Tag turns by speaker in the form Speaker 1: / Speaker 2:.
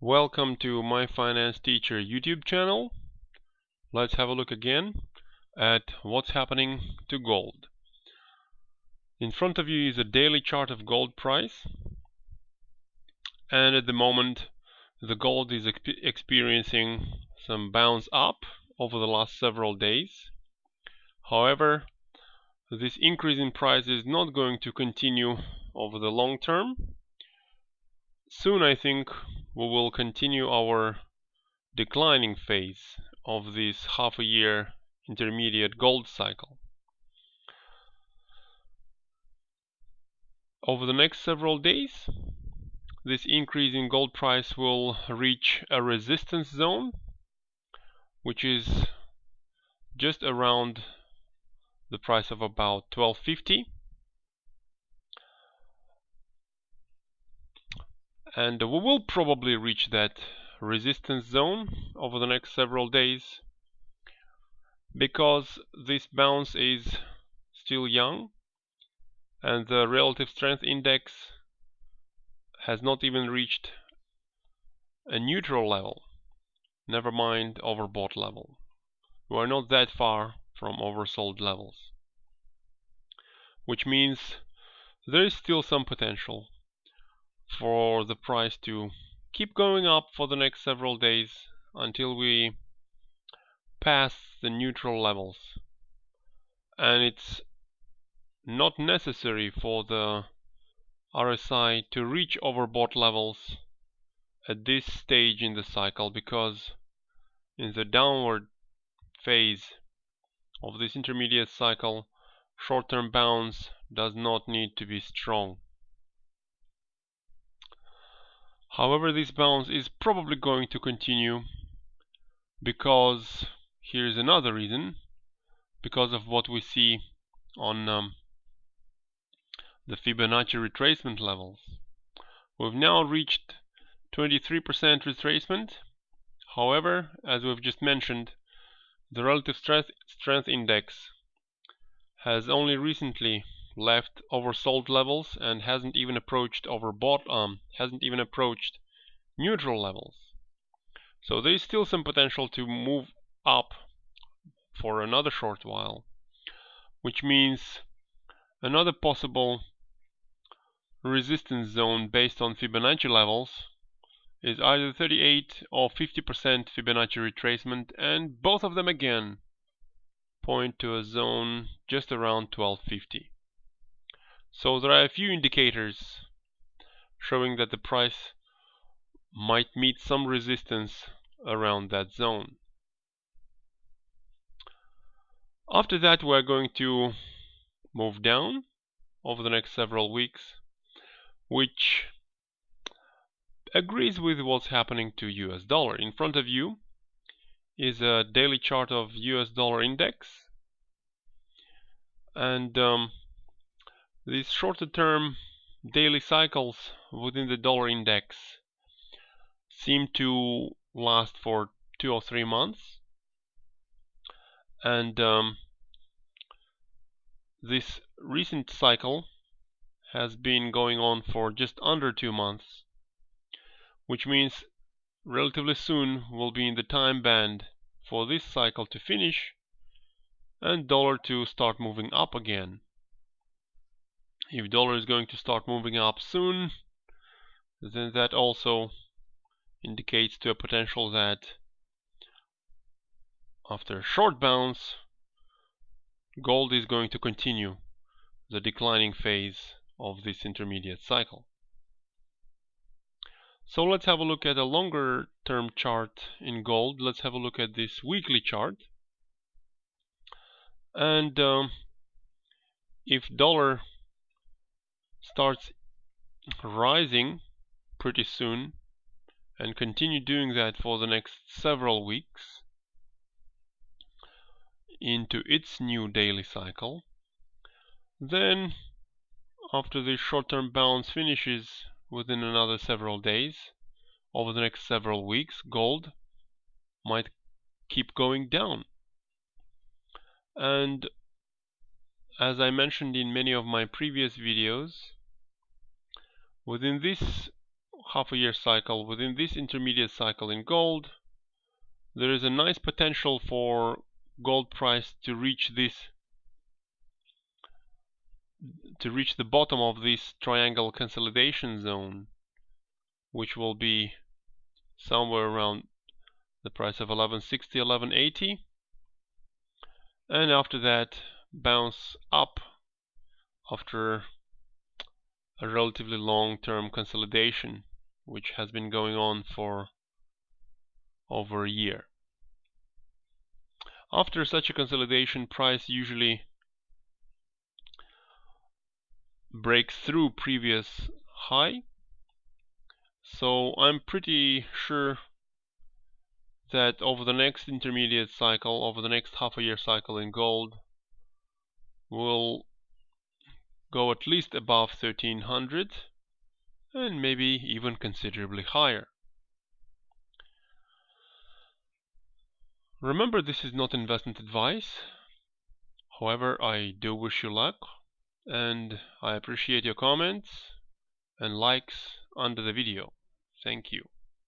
Speaker 1: Welcome to My Finance Teacher YouTube channel. Let's have a look again at what's happening to gold. In front of you is a daily chart of gold price, and at the moment the gold is experiencing some bounce up over the last several days. However, this increase in price is not going to continue over the long term. Soon I think we will continue our declining phase of this half a year intermediate gold cycle. Over the next several days, this increase in gold price will reach a resistance zone, which is just around the price of about 1250, and we will probably reach that resistance zone over the next several days because this bounce is still young and the relative strength index has not even reached a neutral level, never mind overbought level. We are not that far from oversold levels, which means there is still some potential for the price to keep going up for the next several days until we pass the neutral levels. And it's not necessary for the RSI to reach overbought levels at this stage in the cycle, because in the downward phase of this intermediate cycle, short-term bounce does not need to be strong. However, this bounce is probably going to continue because here's another reason, because of what we see on the Fibonacci retracement levels. We've now reached 23% retracement. However, as we've just mentioned, the relative strength index has only recently left oversold levels and hasn't even approached neutral levels. So there is still some potential to move up for another short while, which means another possible resistance zone based on Fibonacci levels is either 38 or 50% Fibonacci retracement, and both of them again point to a zone just around 1250. So there are a few indicators showing that the price might meet some resistance around that zone. After that, we're going to move down over the next several weeks, which agrees with what's happening to US dollar. In front of you is a daily chart of US dollar index, and these shorter term daily cycles within the dollar index seem to last for 2 or 3 months, and this recent cycle has been going on for just under 2 months, which means relatively soon we'll be in the time band for this cycle to finish and dollar to start moving up again. If dollar is going to start moving up soon, then that also indicates to a potential that after a short bounce, gold is going to continue the declining phase of this intermediate cycle. So let's have a look at a longer term chart in gold. Let's have a look at this weekly chart. And if dollar starts rising pretty soon and continue doing that for the next several weeks into its new daily cycle, then after this short-term bounce finishes within another several days, over the next several weeks, gold might keep going down. And as I mentioned in many of my previous videos, within this half-a-year cycle, within this intermediate cycle in gold, there is a nice potential for gold price to reach the bottom of this triangle consolidation zone, which will be somewhere around the price of 1160, 1180, and after that bounce up after a relatively long-term consolidation which has been going on for over a year. After such a consolidation, price usually breaks through previous high, so I'm pretty sure that over the next intermediate cycle, over the next half-a-year cycle in gold, we'll go at least above 1300 and maybe even considerably higher. Remember, this is not investment advice. However, I do wish you luck, and I appreciate your comments and likes under the video. Thank you.